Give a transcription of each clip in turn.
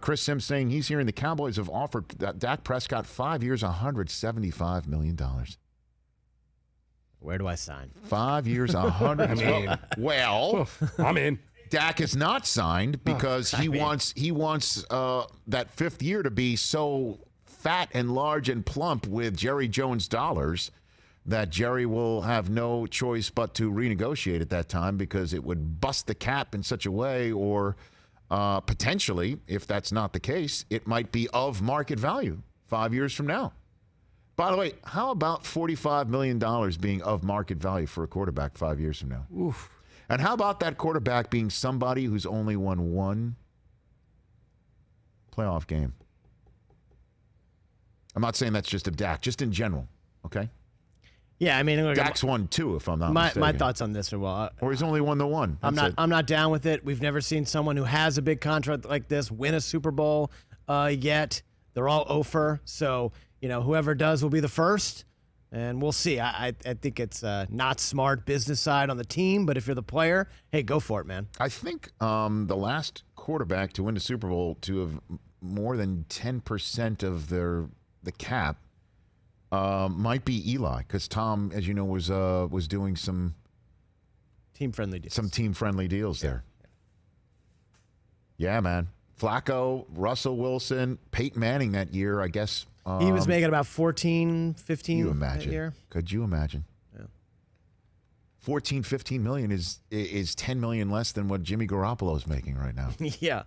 Chris Sims saying he's hearing the Cowboys have offered Dak Prescott 5 years, $175 million. Where do I sign? 5 years, 100. I mean, well, I'm in. Dak is not signed because he wants that fifth year to be so fat and large and plump with Jerry Jones dollars that Jerry will have no choice but to renegotiate at that time because it would bust the cap in such a way, or potentially, if that's not the case, it might be of market value 5 years from now. By the way, how about $45 million being of market value for a quarterback 5 years from now? Oof. And how about that quarterback being somebody who's only won one playoff game? I'm not saying that's just of Dak, just in general, okay? Yeah, I mean, look, Dak's won two, if I'm not mistaken. My thoughts on this are, well, or he's only won the one. I'm not down with it. We've never seen someone who has a big contract like this win a Super Bowl yet. They're all over, so whoever does will be the first, and we'll see. I think it's not smart business side on the team, but if you're the player, hey, go for it, man. I think the last quarterback to win the Super Bowl to have more than 10% of the cap might be Eli, because Tom, as you know, was doing some team-friendly deals. Some team-friendly deals there. Yeah, man. Flacco, Russell Wilson, Peyton Manning that year, I guess. He was making about 14, 15 you imagine. that year. Could you imagine? Yeah. 14, 15 million is 10 million less than what Jimmy Garoppolo's making right now. Yeah.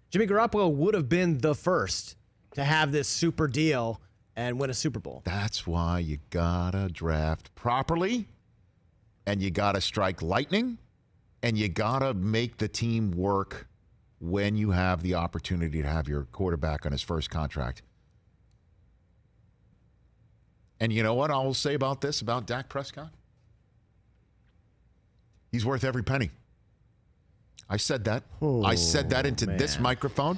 Jimmy Garoppolo would have been the first to have this super deal and win a Super Bowl. That's why you gotta draft properly, and you gotta strike lightning, and you gotta make the team work when you have the opportunity to have your quarterback on his first contract. And you know what I will say about this, about Dak Prescott? He's worth every penny. I said that. I said that into this microphone.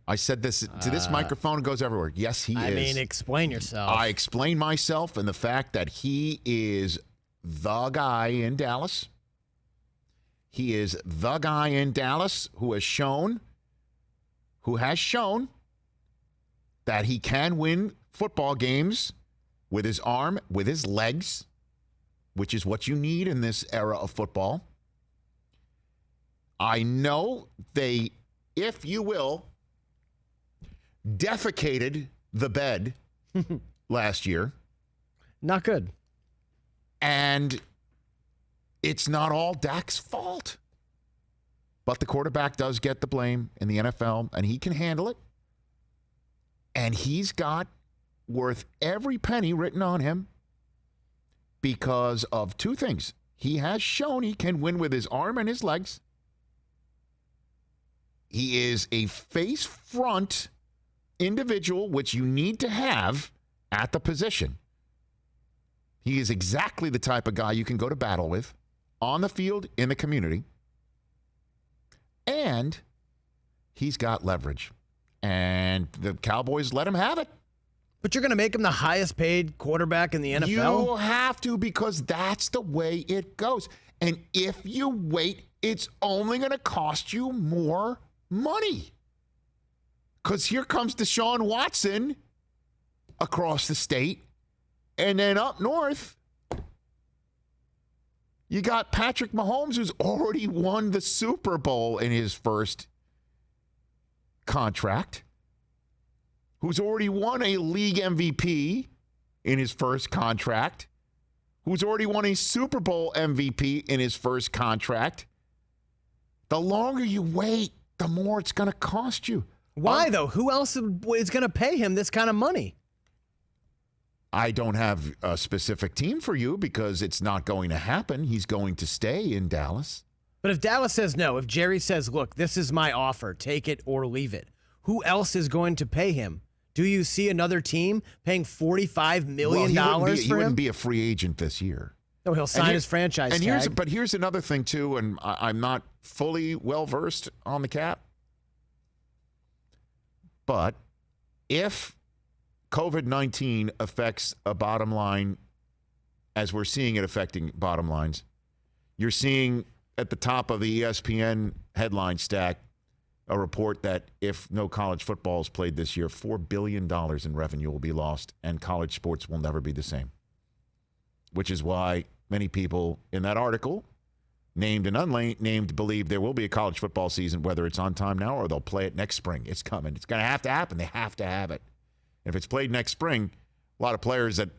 I said this to this microphone. It goes everywhere. Yes, he is. I mean, explain yourself. I explain myself and the fact that he is the guy in Dallas. He is the guy in Dallas who has shown that he can win football games with his arm, with his legs, which is what you need in this era of football. I know they, if you will, defecated the bed last year. Not good. And it's not all Dak's fault. But the quarterback does get the blame in the NFL, and he can handle it. And he's got worth every penny written on him because of two things. He has shown he can win with his arm and his legs. He is a face front individual, which you need to have at the position. He is exactly the type of guy you can go to battle with on the field, in the community. And he's got leverage. And the Cowboys let him have it. But you're going to make him the highest paid quarterback in the NFL? You have to, because that's the way it goes. And if you wait, it's only going to cost you more money. Because here comes Deshaun Watson across the state. And then up north, you got Patrick Mahomes, who's already won the Super Bowl in his first contract, who's already won a league MVP in his first contract, who's already won a Super Bowl MVP in his first contract. The longer you wait, the more it's going to cost you. Why, though? Who else is going to pay him this kind of money? I don't have a specific team for you because it's not going to happen. He's going to stay in Dallas. But if Dallas says no, if Jerry says, look, this is my offer, take it or leave it, who else is going to pay him? Do you see another team paying $45 million for him? He wouldn't be a free agent this year. No, he'll sign his franchise tag. But here's another thing, too, and I'm not fully well-versed on the cap. But if COVID-19 affects a bottom line as we're seeing it affecting bottom lines, you're seeing at the top of the ESPN headline stack, a report that if no college football is played this year, $4 billion in revenue will be lost, and college sports will never be the same. Which is why many people in that article, named and unnamed, believe there will be a college football season, whether it's on time now or they'll play it next spring. It's coming. It's going to happen. They have to have it. And if it's played next spring, a lot of players that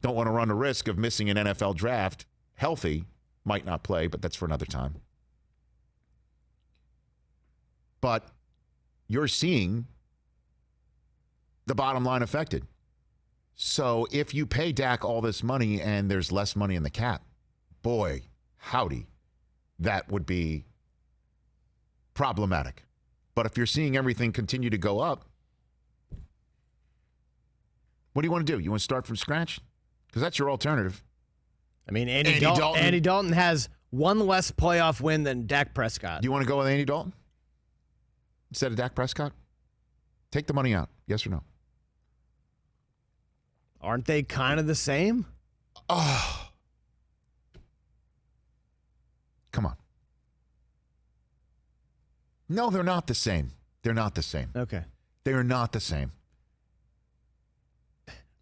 don't want to run the risk of missing an NFL draft healthy might not play, but that's for another time. But you're seeing the bottom line affected. So if you pay Dak all this money and there's less money in the cap, boy, howdy, that would be problematic. But if you're seeing everything continue to go up, what do you want to do? You want to start from scratch? Because that's your alternative. I mean, Andy Dalton has one less playoff win than Dak Prescott. Do you want to go with Andy Dalton instead of Dak Prescott? Take the money out. Yes or no? Aren't they kind of the same? Oh. Come on. No, they're not the same. They're not the same. Okay. They are not the same.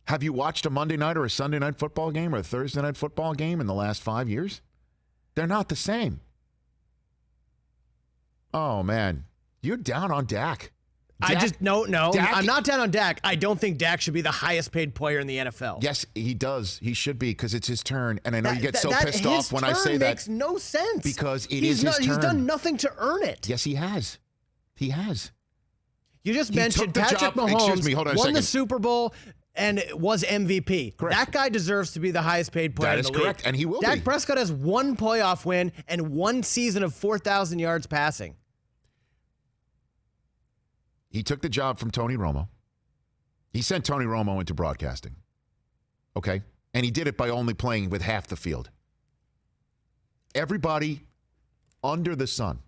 Have you watched a Monday night or a Sunday night football game or a Thursday night football game in the last 5 years? They're not the same. Oh, man. You're down on Dak. No, I'm not down on Dak. I don't think Dak should be the highest paid player in the NFL. Yes, he does. He should be because it's his turn. And I know you get so pissed off when I say that. Makes no sense. Because is his turn. He's done nothing to earn it. Yes, he has. He has. You just mentioned Patrick Mahomes won the Super Bowl and was MVP. Correct. That guy deserves to be the highest paid player in the league. That is correct, and he will be. Dak Prescott has one playoff win and one season of 4,000 yards passing. He took the job from Tony Romo. He sent Tony Romo into broadcasting. Okay? And he did it by only playing with half the field. Everybody under the sun.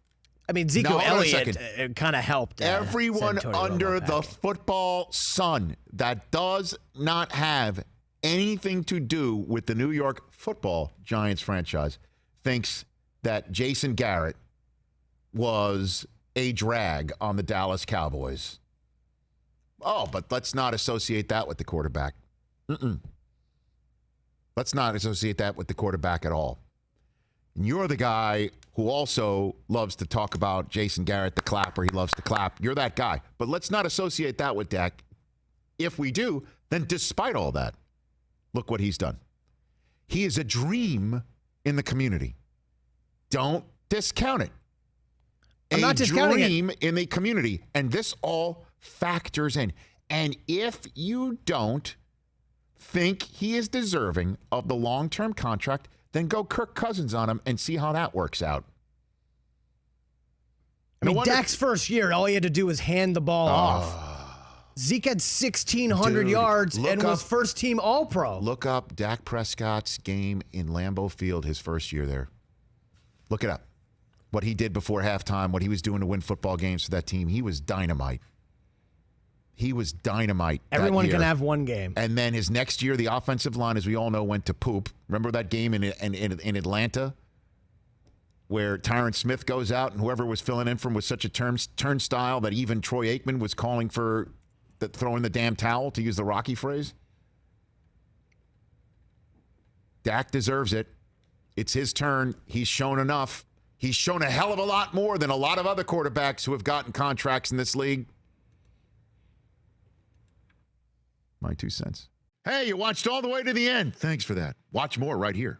I mean, Ezekiel Elliott kind of helped. Everyone under the football sun that does not have anything to do with the New York Football Giants franchise thinks that Jason Garrett was a drag on the Dallas Cowboys. Oh, but let's not associate that with the quarterback. Let's not associate that with the quarterback at all. And you're the guy who also loves to talk about Jason Garrett, the clapper. He loves to clap. You're that guy. But let's not associate that with Dak. If we do, then despite all that, look what he's done. He is a dream in the community. Don't discount it. I'm not discounting a dream in the community. And this all factors in. And if you don't think he is deserving of the long-term contract, then go Kirk Cousins on him and see how that works out. I mean, Dak's first year, all he had to do was hand the ball off. Zeke had 1,600 yards and was first-team All-Pro. Look up Dak Prescott's game in Lambeau Field his first year there. Look it up. What he did before halftime, what he was doing to win football games for that team. He was dynamite. He was dynamite. Everyone can have one game. And then his next year, the offensive line, as we all know, went to poop. Remember that game in Atlanta where Tyron Smith goes out and whoever was filling in for him was such a turnstile that even Troy Aikman was calling for throwing the damn towel, to use the Rocky phrase? Dak deserves it. It's his turn. He's shown enough. He's shown a hell of a lot more than a lot of other quarterbacks who have gotten contracts in this league. My 2 cents. Hey, you watched all the way to the end. Thanks for that. Watch more right here.